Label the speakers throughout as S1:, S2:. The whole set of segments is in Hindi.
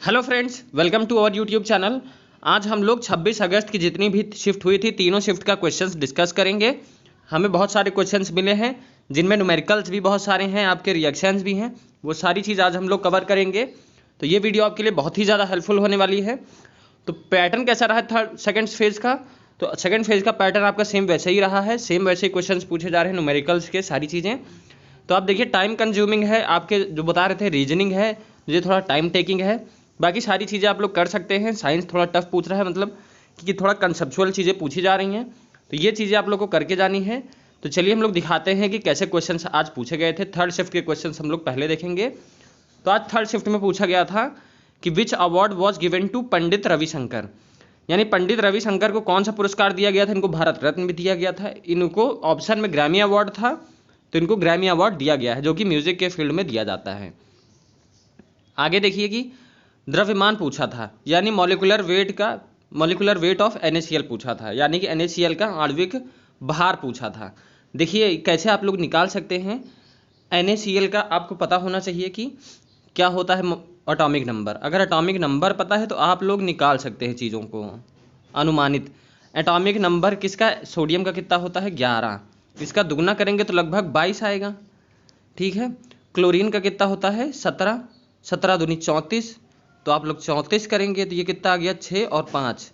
S1: Hello friends, welcome to our YouTube channel. आज हम लोग 26 अगस्त की जितनी भी शिफ्ट हुई थी तीनों शिफ्ट का क्वेश्चंस डिस्कस करेंगे। हमें बहुत सारे क्वेश्चंस मिले हैं जिनमें न्यूमेरिकल्स भी बहुत सारे हैं, आपके रिएक्शंस भी हैं। वो सारी चीज़ आज हम लोग कवर करेंगे। तो ये वीडियो आपके लिए बहुत ही ज़्यादा हेल्पफुल होने वाली है। तो पैटर्न कैसा रहा थर्ड सेकेंड फेज़ का? तो सेकेंड फेज़ का पैटर्न आपका सेम वैसे ही रहा है, सेम वैसे ही क्वेश्चन पूछे जा रहे हैं न्यूमेरिकल्स के, सारी चीज़ें। तो आप देखिए टाइम कंज्यूमिंग है, आपके जो बता रहे थे रीजनिंग है, ये थोड़ा टाइम टेकिंग है। बाकी सारी चीज़ें आप लोग कर सकते हैं। साइंस थोड़ा टफ पूछ रहा है, मतलब कि थोड़ा कंसेप्चुअल चीज़ें पूछी जा रही हैं, तो ये चीज़ें आप लोग को करके जानी है। तो चलिए हम लोग दिखाते हैं कि कैसे क्वेश्चंस आज पूछे गए थे। थर्ड शिफ्ट के क्वेश्चंस हम लोग पहले देखेंगे। तो आज थर्ड शिफ्ट में पूछा गया था कि which award was given to Pandit Ravishankar, यानी पंडित रविशंकर को कौन सा पुरस्कार दिया गया था। इनको भारत रत्न भी दिया गया था, इनको ऑप्शन में ग्रैमी अवार्ड था, तो इनको ग्रैमी अवार्ड दिया गया है, जो कि म्यूजिक के फील्ड में दिया जाता है। आगे देखिए कि द्रव्यमान पूछा था, यानी मॉलिकुलर वेट ऑफ NaCl पूछा था, यानी कि NaCl का आणविक भार पूछा था। देखिए कैसे आप लोग निकाल सकते हैं। NaCl का आपको पता होना चाहिए कि क्या होता है एटॉमिक नंबर। अगर एटॉमिक नंबर पता है तो आप लोग निकाल सकते हैं चीज़ों को। अनुमानित एटॉमिक नंबर किसका, सोडियम का कितना होता है 11, इसका दुगना करेंगे तो लगभग 22 आएगा, ठीक है। क्लोरीन का कितना होता है 17, 17 दूनी 34, तो आप लोग 34 करेंगे तो ये कितना आ गया 6 और 5,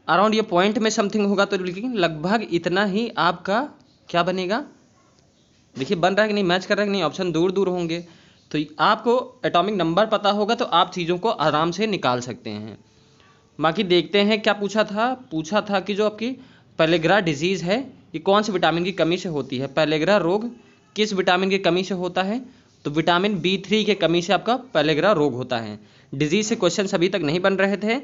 S1: अराउंड ये पॉइंट में समथिंग होगा, तो लेकिन लगभग इतना ही आपका क्या बनेगा। देखिए बन रहा है कि नहीं, मैच कर रहा है कि नहीं, ऑप्शन दूर दूर होंगे। तो आपको एटॉमिक नंबर पता होगा तो आप चीज़ों को आराम से निकाल सकते हैं। बाकी देखते हैं क्या पूछा था कि जो आपकी पेलेग्रा डिजीज़ है ये कौन से विटामिन की कमी से होती है। पेलेग्रा रोग किस विटामिन की कमी से होता है, तो विटामिन B3 के कमी से आपका पेलेग्रा रोग होता है। डिजीज़ से क्वेश्चन अभी तक नहीं बन रहे थे,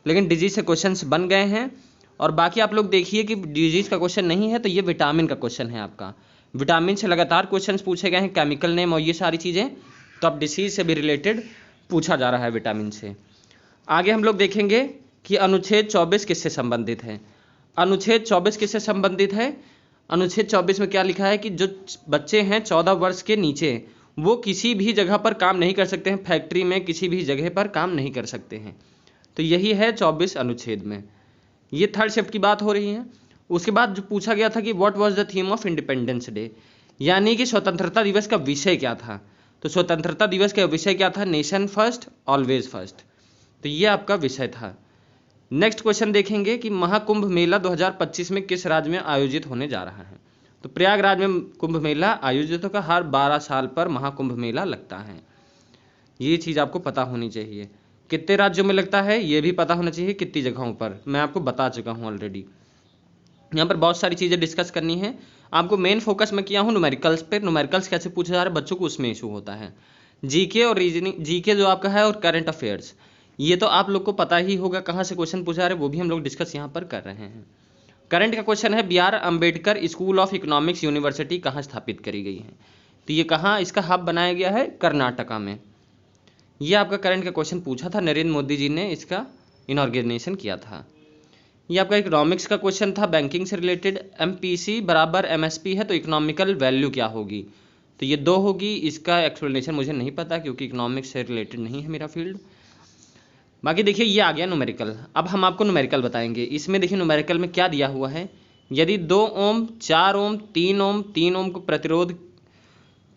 S1: लेकिन डिजीज़ से क्वेश्चन बन गए हैं। और बाकी आप लोग देखिए कि डिजीज़ का क्वेश्चन नहीं है तो ये विटामिन का क्वेश्चन है आपका। विटामिन से लगातार क्वेश्चन पूछे गए हैं, केमिकल नेम और ये सारी चीज़ें, तो अब डिसीज़ से भी रिलेटेड पूछा जा रहा है विटामिन से। आगे हम लोग देखेंगे कि अनुच्छेद 24 किससे संबंधित है। अनुच्छेद 24 किससे संबंधित है। अनुच्छेद 24 में क्या लिखा है कि जो बच्चे हैं 14 वर्ष के नीचे वो किसी भी जगह पर काम नहीं कर सकते हैं, फैक्ट्री में किसी भी जगह पर काम नहीं कर सकते हैं। तो यही है 24 अनुच्छेद में। ये थर्ड शिफ्ट की बात हो रही है। उसके बाद जो पूछा गया था कि what was the theme of independence day, यानी कि स्वतंत्रता दिवस का विषय क्या था। तो स्वतंत्रता दिवस का विषय क्या था, नेशन फर्स्ट ऑलवेज फर्स्ट, तो ये आपका विषय था। नेक्स्ट क्वेश्चन देखेंगे कि महाकुंभ मेला 2025 में किस राज्य में आयोजित होने जा रहा है। तो प्रयागराज में कुंभ मेला आयोजित होगा, हर 12 साल पर महाकुंभ मेला लगता है। ये चीज़ आपको पता होनी चाहिए। कितने राज्यों में लगता है ये भी पता होना चाहिए, कितनी जगहों पर, मैं आपको बता चुका हूँ ऑलरेडी। यहाँ पर बहुत सारी चीज़ें डिस्कस करनी है आपको। मेन फोकस मैं किया हूँ न्यूमेरिकल्स पे। न्यूमेरिकल्स कैसे पूछे जा रहे हैं बच्चों को, उसमें इशू होता है। जीके और रीजनिंग, जीके जो आपका है और करंट अफेयर्स, ये तो आप लोग को पता ही होगा कहाँ से क्वेश्चन पूछा जा रहे हैं, वो भी हम लोग डिस्कस यहाँ पर कर रहे हैं। करंट का क्वेश्चन है BR Ambedkar school of economics university कहाँ स्थापित करी गई है। तो ये कहाँ, इसका हब बनाया गया है कर्नाटका में। ये आपका करंट का क्वेश्चन पूछा था, नरेंद्र मोदी जी ने इसका इनॉर्गेनाइजेशन किया था। ये आपका इकोनॉमिक्स का क्वेश्चन था, बैंकिंग से रिलेटेड। MPC बराबर MSP है तो इकोनॉमिकल वैल्यू क्या होगी, तो ये 2 होगी। इसका एक्सप्लेनेशन मुझे नहीं पता क्योंकि इकोनॉमिक्स से रिलेटेड नहीं है मेरा फील्ड। बाकी देखिए ये आ गया न्यूमेरिकल। अब हम आपको न्यूमेरिकल बताएंगे। इसमें देखिए न्यूमेरिकल में क्या दिया हुआ है, यदि 2 ओम 4 ओम 3 ओम 3 ओम को प्रतिरोध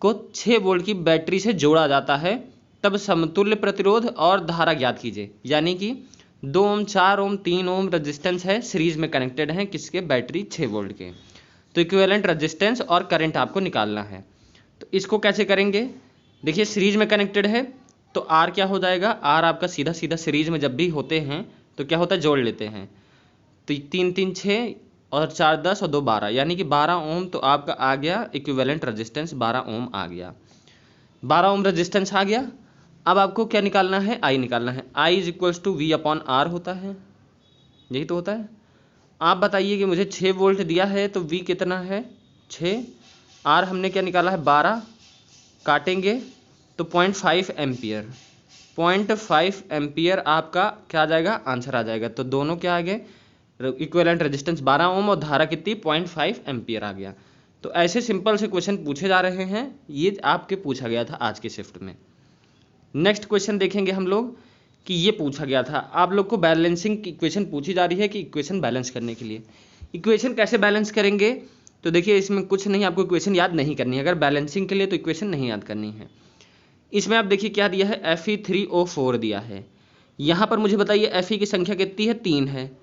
S1: को 6 वोल्ट की बैटरी से जोड़ा जाता है तब समतुल्य प्रतिरोध और धारा ज्ञात कीजिए। यानी कि 2 ओम 4 ओम 3 ओम रजिस्टेंस है, सीरीज में कनेक्टेड हैं किसके, बैटरी 6 वोल्ट के। तो इक्विवेलेंट रजिस्टेंस और करंट आपको निकालना है। तो इसको कैसे करेंगे, देखिए सीरीज में कनेक्टेड है तो R क्या हो जाएगा, R आपका सीधा सीधा सीरीज में जब भी होते हैं तो क्या होता है, जोड़ लेते हैं। तो 3 3 6 और 4 10 और 2 12, यानी कि 12 ओम। तो आपका आ गया इक्विवेलेंट रजिस्टेंस 12 ओम आ गया, 12 ओम रजिस्टेंस आ गया। अब आपको क्या निकालना है, I निकालना है। I is equals to V/R होता है, यही तो होता है। आप बताइए कि मुझे 6 वोल्ट दिया है तो V कितना है 6, R हमने क्या निकाला है 12, काटेंगे तो 0.5 एम्पियर, 0.5 एम्पियर आपका क्या आ जाएगा, आंसर आ जाएगा। तो दोनों क्या आ गए, इक्विवेलेंट रेजिस्टेंस 12 ओम और धारा कितनी 0.5 एम्पियर आ गया। तो ऐसे सिंपल से क्वेश्चन पूछे जा रहे हैं, ये आपके पूछा गया था आज के शिफ्ट में। नेक्स्ट क्वेश्चन देखेंगे हम लोग कि ये पूछा गया था, आप लोग को बैलेंसिंग की इक्वेशन पूछी जा रही है कि इक्वेशन बैलेंस करने के लिए। इक्वेशन कैसे बैलेंस करेंगे, तो देखिए इसमें कुछ नहीं, आपको इक्वेशन याद नहीं करनी है। अगर बैलेंसिंग के लिए तो इक्वेशन नहीं याद करनी है। इसमें आप देखिए क्या दिया है, Fe3O4 दिया है। यहाँ पर मुझे बताइए Fe की संख्या कितनी है, 3 है।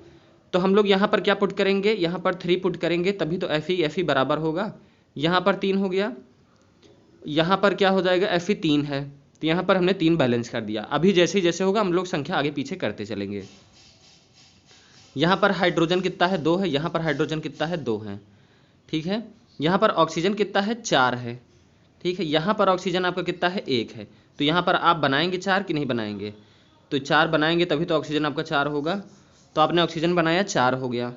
S1: तो हम लोग यहाँ पर क्या पुट करेंगे, यहाँ पर 3 पुट करेंगे, तभी तो Fe बराबर होगा। यहाँ पर 3 हो गया, यहाँ पर क्या हो जाएगा, Fe 3 है, तो यहाँ पर हमने 3 बैलेंस कर दिया। अभी जैसे ही जैसे होगा हम लोग संख्या आगे पीछे करते चलेंगे। यहाँ पर हाइड्रोजन कितना है, 2 है। यहाँ पर हाइड्रोजन कितना है, 2 है। ठीक है। यहाँ पर ऑक्सीजन कितना है, 4 है। ठीक है। यहाँ पर ऑक्सीजन आपका कितना है, 1 है। तो यहाँ पर आप बनाएंगे 4 कि नहीं बनाएंगे, तो 4 बनाएंगे तभी तो ऑक्सीजन आपका 4 होगा। तो आपने ऑक्सीजन बनाया, 4 हो गया।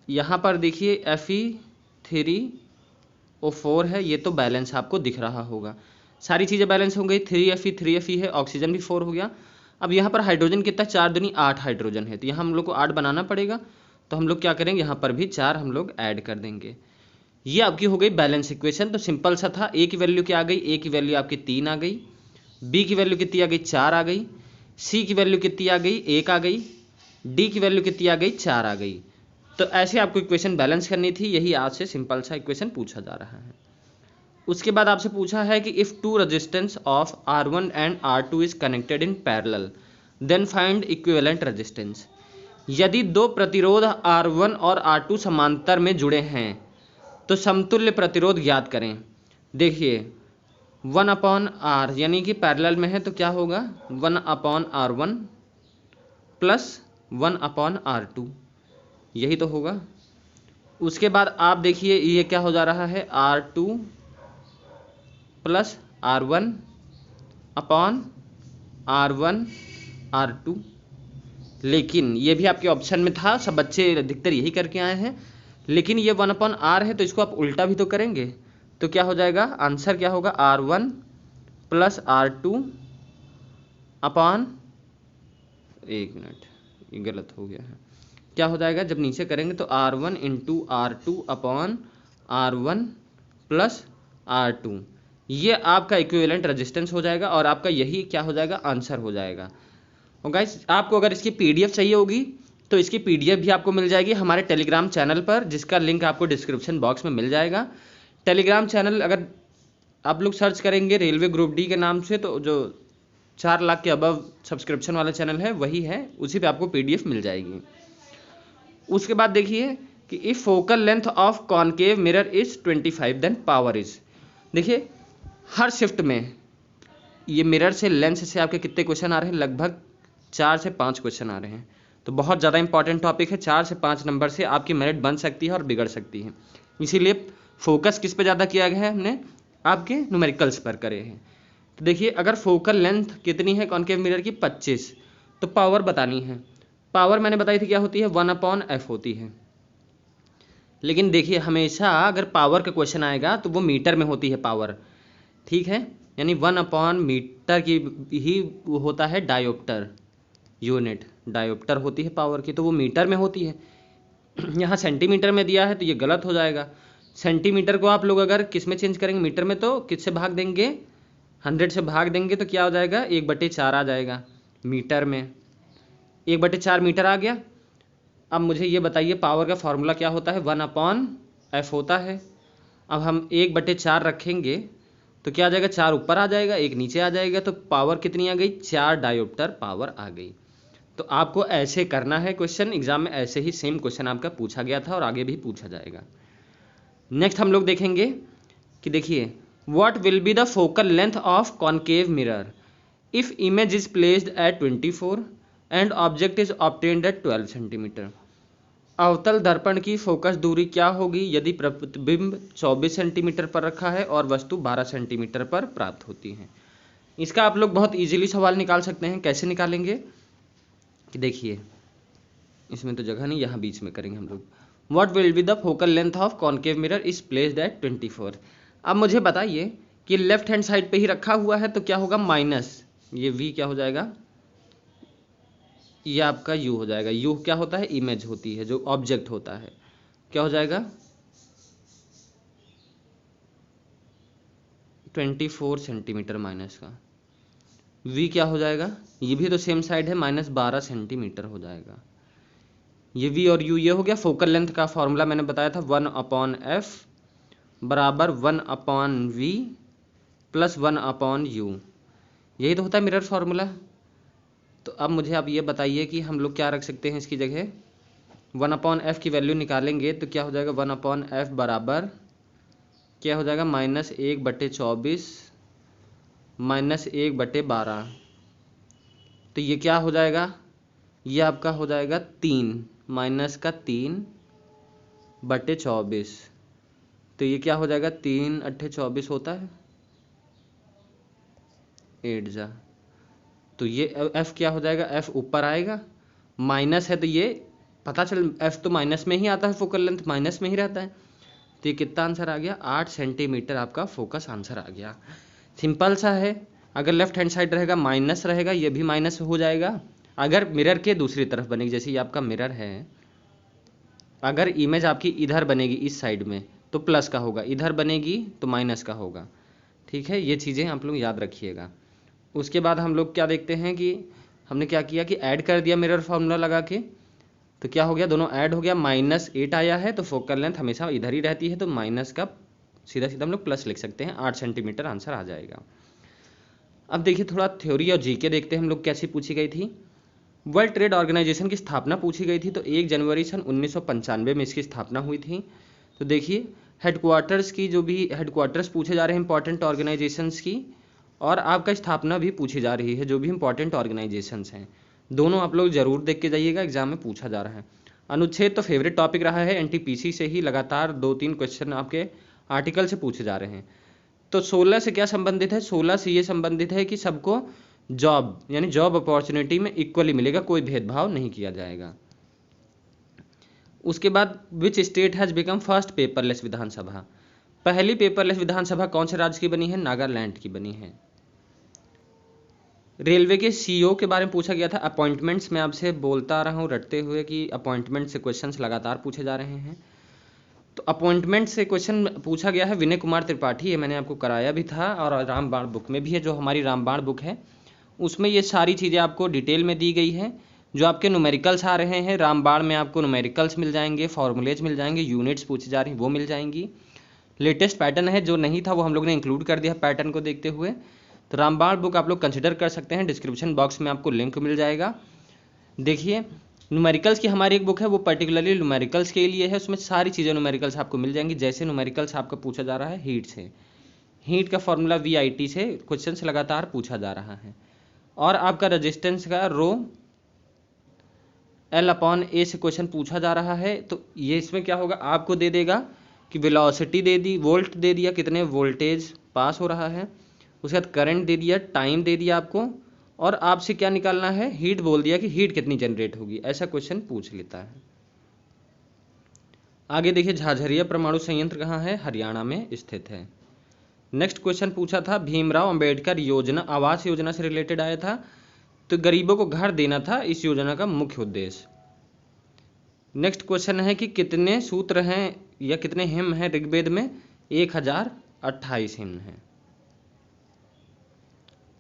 S1: यहाँ पर देखिए Fe3O4 है, ये तो बैलेंस आपको दिख रहा होगा। सारी चीज़ें बैलेंस हो गई, 3Fe है, ऑक्सीजन भी 4 हो गया। अब यहाँ पर हाइड्रोजन कितना, 4 दूनी 8 हाइड्रोजन है, तो यहाँ हम लोग को 8 बनाना पड़ेगा। तो हम लोग क्या करेंगे, यहाँ पर भी 4 हम लोग ऐड कर देंगे। ये आपकी हो गई बैलेंस इक्वेशन। तो सिंपल सा था, ए की वैल्यू क्या आ गई, ए की वैल्यू आपकी 3 आ गई, बी की वैल्यू कितनी आ गई, 4 आ गई, सी की वैल्यू कितनी आ गई, 1 आ गई, डी की वैल्यू कितनी आ गई, 4 आ गई। तो ऐसे आपको इक्वेशन बैलेंस करनी थी। यही आज से सिंपल सा इक्वेशन पूछा जा रहा है। उसके बाद आपसे पूछा है कि if two resistance of R1 and R2 is connected in parallel then find equivalent resistance. यदि दो प्रतिरोध R1 और R2 समांतर में जुड़े हैं तो समतुल्य प्रतिरोध ज्ञात करें। देखिए 1/R यानी कि पैरेलल में है तो क्या होगा, 1/R1 प्लस 1/R2, यही तो होगा। उसके बाद आप देखिए ये क्या हो जा रहा है, R2 प्लस R1/R2। लेकिन ये भी आपके ऑप्शन में था, सब बच्चे अधिकतर यही करके आए हैं। लेकिन ये 1/R है तो इसको आप उल्टा भी तो करेंगे, तो क्या हो जाएगा, आंसर क्या होगा, R1 प्लस R2 अपॉन, एक मिनट ये गलत हो गया है, क्या हो जाएगा जब नीचे करेंगे तो R1 into R2 upon R1 plus R2। ये आपका इक्विवेलेंट रेजिस्टेंस हो जाएगा और आपका यही क्या हो जाएगा, आंसर हो जाएगा। और गाइस आपको अगर इसकी पीडीएफ चाहिए होगी तो इसकी पीडीएफ भी आपको मिल जाएगी हमारे टेलीग्राम चैनल पर, जिसका लिंक आपको डिस्क्रिप्शन बॉक्स में मिल जाएगा। टेलीग्राम चैनल अगर आप लोग सर्च करेंगे रेलवे ग्रुप डी के नाम से, तो जो 4 लाख के अबव सब्सक्रिप्शन वाला चैनल है वही है, उसी पे आपको पीडीएफ मिल जाएगी। उसके बाद देखिए कि if focal length of concave mirror is 25 then power is. देखिए हर शिफ्ट में ये मिरर से लेंस से आपके कितने क्वेश्चन आ रहे हैं, लगभग 4 से 5 क्वेश्चन आ रहे हैं। तो बहुत ज़्यादा इंपॉर्टेंट टॉपिक है, 4 से 5 नंबर से आपकी मेरिट बन सकती है और बिगड़ सकती है। इसीलिए फोकस किस पे ज़्यादा किया गया है, हमने आपके न्यूमेरिकल्स पर करे हैं। तो देखिए अगर फोकल लेंथ कितनी है कॉनकेव मिरर की, 25, तो पावर बतानी है। पावर मैंने बताई थी क्या होती है, 1/F होती है। लेकिन देखिए हमेशा अगर पावर का क्वेश्चन आएगा तो वो मीटर में होती है पावर, ठीक है, यानी 1/मीटर की ही होता है डायोप्टर यूनिट, डायोप्टर होती है पावर की, तो वो मीटर में होती है। यहाँ सेंटीमीटर में दिया है तो ये गलत हो जाएगा। सेंटीमीटर को आप लोग अगर किस में चेंज करेंगे, मीटर में, तो किससे भाग देंगे, 100 से भाग देंगे तो क्या हो जाएगा, 1/4 आ जाएगा मीटर में, 1/4 मीटर आ गया। अब मुझे ये बताइए पावर का फॉर्मूला क्या होता है, 1/F होता है। अब हम 1/4 रखेंगे तो क्या आ जाएगा, 4 ऊपर आ जाएगा, 1 नीचे आ जाएगा, तो पावर कितनी आ गई, 4 डायोप्टर पावर आ गई। तो आपको ऐसे करना है क्वेश्चन, एग्जाम में ऐसे ही सेम क्वेश्चन आपका पूछा गया था और आगे भी पूछा जाएगा। नेक्स्ट हम लोग देखेंगे कि देखिए what will be the focal length of concave mirror if image is placed at 24 and object is obtained at 12 centimetre. अवतल दर्पण की फोकस दूरी क्या होगी यदि प्रतिबिंब 24 सेंटीमीटर पर रखा है और वस्तु 12 सेंटीमीटर पर प्राप्त होती है। इसका आप लोग बहुत इजीली सवाल निकाल सकते हैं। कैसे निकालेंगे कि देखिए इसमें तो जगह नहीं, यहाँ बीच में करेंगे हम लोग। What will be the focal length of concave mirror is placed at 24। अब मुझे बताइए कि लेफ्ट हैंड साइड पे ही रखा हुआ है तो क्या होगा, माइनस ये v क्या हो जाएगा, ये आपका u हो जाएगा। u क्या होता है, इमेज होती है, जो ऑब्जेक्ट होता है, क्या हो जाएगा 24 सेंटीमीटर माइनस का, v क्या हो जाएगा, ये भी तो सेम साइड है, -12 सेंटीमीटर हो जाएगा। ये v और u ये हो गया। फोकल लेंथ का फॉर्मूला मैंने बताया था 1/f बराबर 1/v प्लस 1/u, यही तो होता है मिरर फार्मूला। तो अब मुझे आप ये बताइए कि हम लोग क्या रख सकते हैं इसकी जगह। 1/f की वैल्यू निकालेंगे तो क्या हो जाएगा, 1/f बराबर क्या हो जाएगा, -1/24 -1/12। तो ये क्या हो जाएगा, ये आपका हो जाएगा 3 -3/24। तो ये क्या हो जाएगा, 3 × 24 होता है 8 जा। तो ये f क्या हो जाएगा, f ऊपर आएगा, माइनस है तो ये पता चल f तो माइनस में ही आता है, फोकल लेंथ माइनस में ही रहता है। तो ये कितना आंसर आ गया, 8 सेंटीमीटर आपका फोकस आंसर आ गया। सिंपल सा है। अगर लेफ्ट हैंड साइड रहेगा माइनस रहेगा, ये भी माइनस हो जाएगा। अगर मिरर के दूसरी तरफ बनेगी, जैसे ये आपका मिरर है, अगर इमेज आपकी इधर बनेगी इस साइड में तो प्लस का होगा, इधर बनेगी तो माइनस का होगा। ठीक है, ये चीज़ें आप लोग याद रखिएगा। उसके बाद हम लोग क्या देखते हैं कि हमने क्या किया कि ऐड कर दिया मिरर फार्मूला लगा के, तो क्या हो गया, दोनों ऐड हो गया, -8 आया है। तो फोकल लेंथ हमेशा इधर ही रहती है, तो माइनस का सीधा सीधा हम लोग प्लस लिख सकते हैं, 8 सेंटीमीटर आंसर आ जाएगा। अब देखिए थोड़ा थ्योरी और जीके देखते हैं हम लोग कैसी पूछी गई थी। वर्ल्ड ट्रेड ऑर्गेनाइजेशन की स्थापना पूछी गई थी, तो 1 जनवरी सन 1995 में इसकी स्थापना हुई थी। तो देखिए हेडक्वार्टर्स की, जो भी हेडक्वार्टर्स पूछे जा रहे हैं इंपॉर्टेंट ऑर्गेनाइजेशंस की, और आपका स्थापना भी पूछी जा रही है, जो भी इंपॉर्टेंट ऑर्गेनाइजेशंस हैं, दोनों आप लोग जरूर देख के जाइएगा, एग्जाम में पूछा जा रहा है। अनुच्छेद तो फेवरेट टॉपिक रहा है, एनटीपीसी से ही लगातार 2-3 क्वेश्चन आपके आर्टिकल से पूछे जा रहे हैं। तो 16 से क्या संबंधित है, 16 से ये संबंधित है कि सबको जॉब यानी जॉब अपॉर्चुनिटी में इक्वली मिलेगा, कोई भेदभाव नहीं किया जाएगा। उसके बाद which state has become first paperless Vidhan Sabha, पहली पेपरलेस विधानसभा कौन से राज्य की बनी है, नागालैंड की बनी है। रेलवे के सीईओ के बारे में पूछा गया था। अपॉइंटमेंट्स में आपसे बोलता आ रहा हूँ रटते हुए कि अपॉइंटमेंट से क्वेश्चंस लगातार पूछे जा रहे हैं। तो अपॉइंटमेंट से क्वेश्चन पूछा गया है विनय कुमार त्रिपाठी, ये मैंने आपको कराया भी था, और रामबाण बुक में भी है, जो हमारी रामबाण बुक है उसमें ये सारी चीज़ें आपको डिटेल में दी गई है। जो आपके न्यूमेरिकल्स आ रहे हैं रामबाण में, आपको न्यूमेरिकल्स मिल जाएंगे, फॉर्मूलेज मिल जाएंगे, यूनिट्स पूछी जा रही हैं वो मिल जाएंगी। लेटेस्ट पैटर्न है, जो नहीं था वो हम लोग ने इंक्लूड कर दिया पैटर्न को देखते हुए। तो रामबाण बुक आप लोग कंसिडर कर सकते हैं, डिस्क्रिप्शन बॉक्स में आपको लिंक मिल जाएगा। देखिए न्यूमेरिकल्स की हमारी एक बुक है, वो पर्टिकुलरली न्यूमेरिकल्स के लिए है, उसमें सारी चीज़ें न्यूमेरिकल्स आपको मिल जाएंगी। जैसे न्यूमेरिकल्स आपका पूछा जा रहा है हीट से, हीट का फॉर्मूला VIT से क्वेश्चन से लगातार पूछा जा रहा है। और आपका रेजिस्टेंस का रो L/A से क्वेश्चन पूछा जा रहा है। तो ये इसमें क्या होगा, आपको दे देगा कि वेलोसिटी दे दी, वोल्ट दे दिया, कितने वोल्टेज पास हो रहा है, उसके बाद करंट दे दिया, टाइम दे दिया आपको, और आपसे क्या निकालना है, हीट बोल दिया कि हीट कितनी जनरेट होगी, ऐसा क्वेश्चन पूछ लेता है। आगे देखिए झाझरिया परमाणु संयंत्र कहाँ है, हरियाणा में स्थित है। नेक्स्ट क्वेश्चन पूछा था भीमराव अंबेडकर योजना, आवास योजना से रिलेटेड आया था। तो गरीबों को घर देना था इस योजना का मुख्य उद्देश्य। नेक्स्ट क्वेश्चन है कि कितने सूत्र हैं या कितने हिम हैं ऋग्वेद में, 1028 हिम हैं।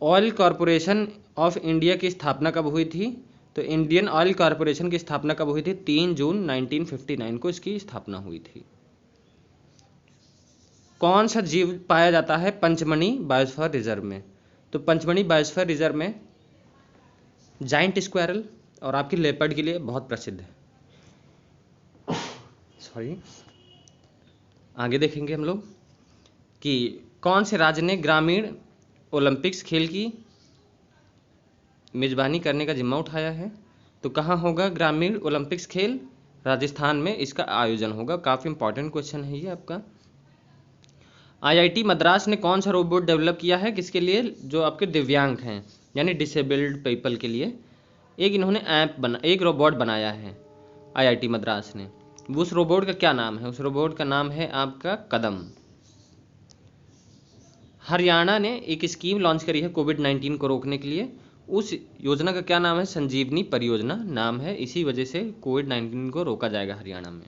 S1: ऑयल कॉरपोरेशन ऑफ इंडिया की स्थापना कब हुई थी, तो इंडियन ऑयल कॉरपोरेशन की स्थापना कब हुई थी, 3 जून 1959 को इसकी स्थापना हुई थी। कौन सा जीव पाया जाता है पंचमढ़ी बायोस्फीयर रिजर्व में, तो पंचमढ़ी बायोस्फीयर रिजर्व में जाइंट स्क्वायरल और आपकी लेपर्ड के लिए बहुत प्रसिद्ध है। सॉरी, आगे देखेंगे हम लोग कि कौन से राज्य ने ग्रामीण ओलंपिक्स खेल की मेजबानी करने का जिम्मा उठाया है, तो कहाँ होगा ग्रामीण ओलंपिक्स खेल, राजस्थान में इसका आयोजन होगा। काफ़ी इंपॉर्टेंट क्वेश्चन है ये आपका। IIT मद्रास ने कौन सा रोबोट डेवलप किया है, किसके लिए, जो आपके दिव्यांग हैं यानी डिसेबल्ड पीपल के लिए। एक इन्होंने एक रोबोट बनाया है IIT मद्रास ने। उस रोबोट का क्या नाम है, उस रोबोट का नाम है आपका कदम। हरियाणा ने एक स्कीम लॉन्च करी है कोविड-19 को रोकने के लिए, उस योजना का क्या नाम है, संजीवनी परियोजना नाम है। इसी वजह से कोविड-19 को रोका जाएगा हरियाणा में।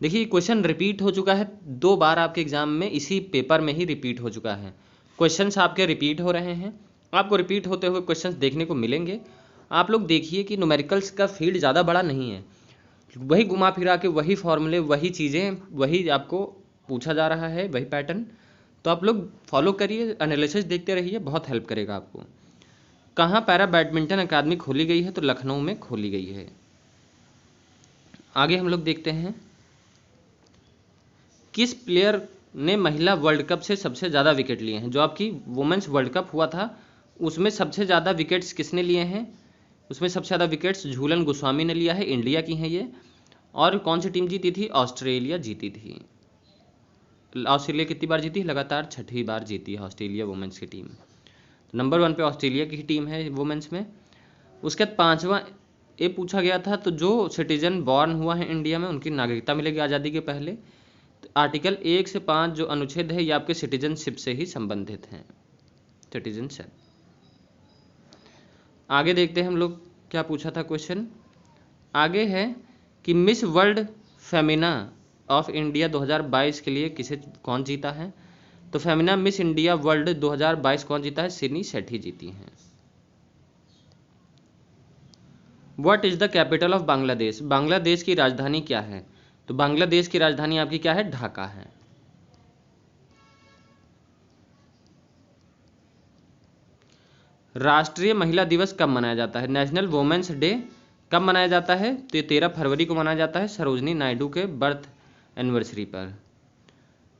S1: देखिए क्वेश्चन रिपीट हो चुका है 2 बार आपके एग्जाम में, इसी पेपर में ही रिपीट हो चुका है। क्वेश्चंस आपके रिपीट हो रहे हैं, आपको रिपीट होते हुए क्वेश्चंस देखने को मिलेंगे। आप लोग देखिए कि न्यूमेरिकल्स का फील्ड ज़्यादा बड़ा नहीं है, वही घुमा फिरा के वही फॉर्मूले, वही चीज़ें, वही आपको पूछा जा रहा है, वही पैटर्न। तो आप लोग फॉलो करिए, एनालिसिस देखते रहिए, बहुत हेल्प करेगा आपको। कहाँ पैरा बैडमिंटन अकादमी खोली गई है? तो लखनऊ में खोली गई है। आगे हम लोग देखते हैं, किस प्लेयर ने महिला वर्ल्ड कप से सबसे ज़्यादा विकेट लिए हैं? जो आपकी वुमेन्स वर्ल्ड कप हुआ था उसमें सबसे ज़्यादा विकेट्स किसने लिए हैं? उसमें सबसे ज़्यादा विकेट्स झूलन गोस्वामी ने लिया है, इंडिया की हैं ये। और कौन सी टीम जीती थी? ऑस्ट्रेलिया जीती थी। ऑस्ट्रेलिया कितनी बार जीती? लगातार 6ठी बार जीती है ऑस्ट्रेलिया वुमेन्स की टीम। नंबर 1 पे ऑस्ट्रेलिया की टीम है वुमेन्स में। उसके बाद 5वां ये पूछा गया था, तो जो सिटीजन बॉर्न हुआ है इंडिया में उनकी नागरिकता मिलेगी आज़ादी के पहले। तो आर्टिकल 1 से 5 जो अनुच्छेद है ये आपके सिटीजनशिप से ही संबंधित हैं, सिटीजनशिप। आगे देखते हैं हम लोग क्या पूछा था क्वेश्चन। आगे है कि miss world Femina of India 2022 के लिए कौन जीता है? तो फेमिना मिस इंडिया वर्ल्ड 2022 कौन जीता है? सिनी सेठी जीती हैं। What is the capital of Bangladesh? Bangladesh की राजधानी क्या है? तो बांग्लादेश की राजधानी आपकी क्या है? ढाका है। राष्ट्रीय महिला दिवस कब मनाया जाता है? नेशनल वुमेन्स डे कब मनाया जाता है? तो ये 13 फरवरी को मनाया जाता है, सरोजिनी नायडू के बर्थ एनिवर्सरी पर।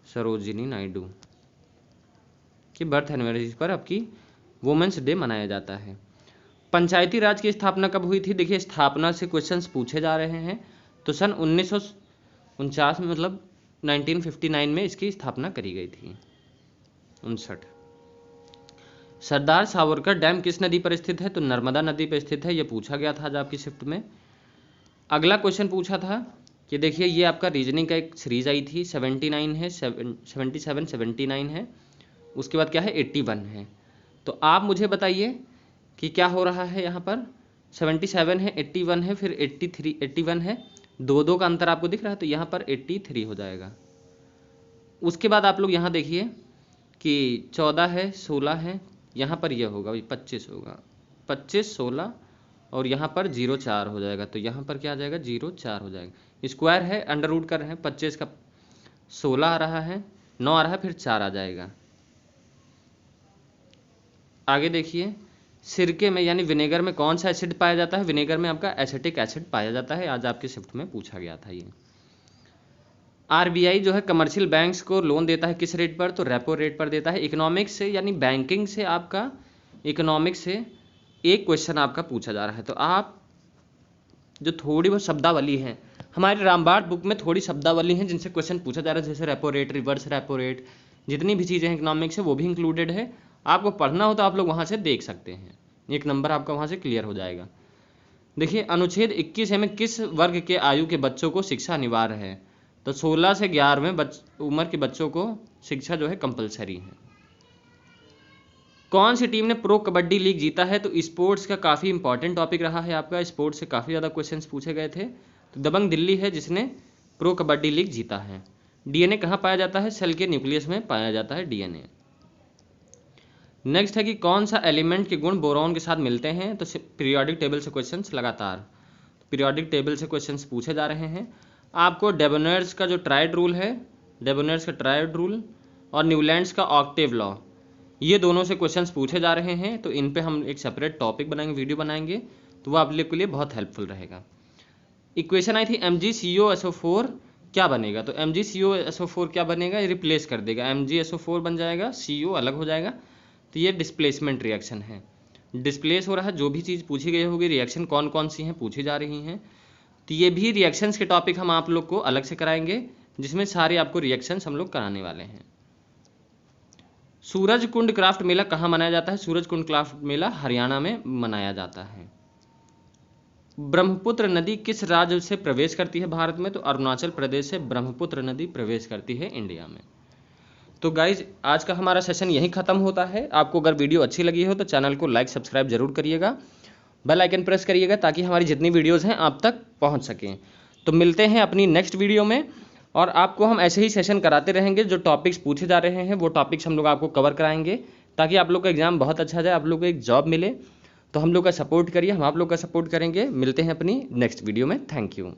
S1: सरोजिनी नायडू की बर्थ एनिवर्सरी पर आपकी वुमेन्स डे मनाया जाता है। पंचायती राज की स्थापना कब हुई थी? देखिए स्थापना से क्वेश्चंस पूछे जा रहे हैं। तो सन 1949 में, मतलब 1959 में इसकी स्थापना करी गई थी। 59। सरदार सावरकर डैम किस नदी पर स्थित है? तो नर्मदा नदी पर स्थित है। यह पूछा गया था आज आपकी शिफ्ट में। अगला क्वेश्चन पूछा था कि देखिए ये आपका रीजनिंग का एक सीरीज आई थी, 79 है, 77, 79 है, उसके बाद क्या है 81 है। तो आप मुझे बताइए कि क्या हो रहा है यहाँ पर। 77 है, 81 है, फिर 83, 81 है, 2-2 का अंतर आपको दिख रहा है, तो यहाँ पर 83 हो जाएगा। उसके बाद आप लोग यहाँ देखिए कि 14 है, 16 है, यहाँ पर यह होगा 25 होगा, 25, 16 और यहाँ पर 0-4 हो जाएगा। तो यहाँ पर क्या आ जाएगा? 0-4 हो जाएगा। स्क्वायर है, अंडर रूट कर रहे हैं, 25 का 16 आ रहा है, 9 आ रहा है, फिर 4 आ जाएगा। आगे देखिए, सिरके में यानी विनेगर में कौन सा एसिड पाया जाता है? विनेगर में आपका एसिटिक एसिड पाया जाता है। आज आपकी शिफ्ट में पूछा गया था ये। आरबीआई जो है कमर्शियल बैंक्स को लोन देता है किस रेट पर? तो रेपो रेट पर देता है। इकोनॉमिक्स से यानी बैंकिंग से आपका, इकोनॉमिक्स से एक क्वेश्चन आपका पूछा जा रहा है। तो आप जो थोड़ी बहुत शब्दावली है, हमारे रामबाण बुक में थोड़ी शब्दावली हैं जिनसे क्वेश्चन पूछा जा रहा है, जैसे repo rate, reverse repo rate, जितनी भी चीज़ें हैं इकोनॉमिक्स से वो भी इंक्लूडेड है। आपको पढ़ना हो तो आप लोग वहाँ से देख सकते हैं, 1 नंबर आपका वहाँ से क्लियर हो जाएगा। देखिए अनुच्छेद 21 में किस वर्ग के आयु के बच्चों को शिक्षा अनिवार्य है? तो 16 से 11वें उम्र के बच्चों को शिक्षा जो है कंपलसरी है। कौन सी टीम ने प्रो कबड्डी लीग जीता है? तो स्पोर्ट्स का काफ़ी इंपॉर्टेंट टॉपिक रहा है आपका, स्पोर्ट्स से काफ़ी ज़्यादा क्वेश्चंस पूछे गए थे। तो दबंग दिल्ली है जिसने प्रो कबड्डी लीग जीता है। डीएनए कहाँ पाया जाता है? सेल के न्यूक्लियस में पाया जाता है डीएनए। नेक्स्ट है कि कौन सा एलिमेंट के गुण बोरॉन के साथ मिलते हैं? तो पीरियोडिक टेबल से क्वेश्चंस लगातार पीरियोडिक टेबल से क्वेश्चंस पूछे जा रहे हैं। आपको डेबोनर्स का जो ट्राइड रूल है, डेबोनर्स का ट्राइड रूल और न्यूलैंड्स का ऑक्टेव लॉ, ये दोनों से क्वेश्चंस पूछे जा रहे हैं। तो इन पे हम एक सेपरेट टॉपिक बनाएंगे, वीडियो बनाएंगे, तो वो आप लोग के लिए बहुत हेल्पफुल रहेगा। इक्वेशन आई थी MgCOSO4 क्या बनेगा? तो MgCOSO4 क्या बनेगा? ये रिप्लेस कर देगा, MgSO4 बन जाएगा, CO अलग हो जाएगा। तो ये डिस्प्लेसमेंट रिएक्शन है, डिस्प्लेस हो रहा है। जो भी चीज़ पूछी गई होगी, रिएक्शन कौन कौन सी हैं पूछी जा रही हैं, तो ये भी रिएक्शंस के टॉपिक हम आप लोग को अलग से कराएंगे, जिसमें सारे आपको रिएक्शंस हम लोग कराने वाले हैं। सूरज कुंड क्राफ्ट मेला कहाँ मनाया जाता है? सूरज कुंड क्राफ्ट मेला हरियाणा में मनाया जाता है। ब्रह्मपुत्र नदी किस राज्य से प्रवेश करती है भारत में? तो अरुणाचल प्रदेश से ब्रह्मपुत्र नदी प्रवेश करती है इंडिया में। तो गाइज आज का हमारा सेशन यहीं ख़त्म होता है। आपको अगर वीडियो अच्छी लगी हो तो चैनल को लाइक सब्सक्राइब जरूर करिएगा, बेल आइकन प्रेस करिएगा ताकि हमारी जितनी वीडियोज़ हैं आप तक पहुँच सकें। तो मिलते हैं अपनी नेक्स्ट वीडियो में, और आपको हम ऐसे ही सेशन कराते रहेंगे। जो टॉपिक्स पूछे जा रहे हैं वो टॉपिक्स हम लोग आपको कवर कराएंगे ताकि आप लोग का एग्ज़ाम बहुत अच्छा जाए, आप लोग को एक जॉब मिले। तो हम लोग का सपोर्ट करिए, हम आप लोग का सपोर्ट करेंगे। मिलते हैं अपनी नेक्स्ट वीडियो में। Thank you.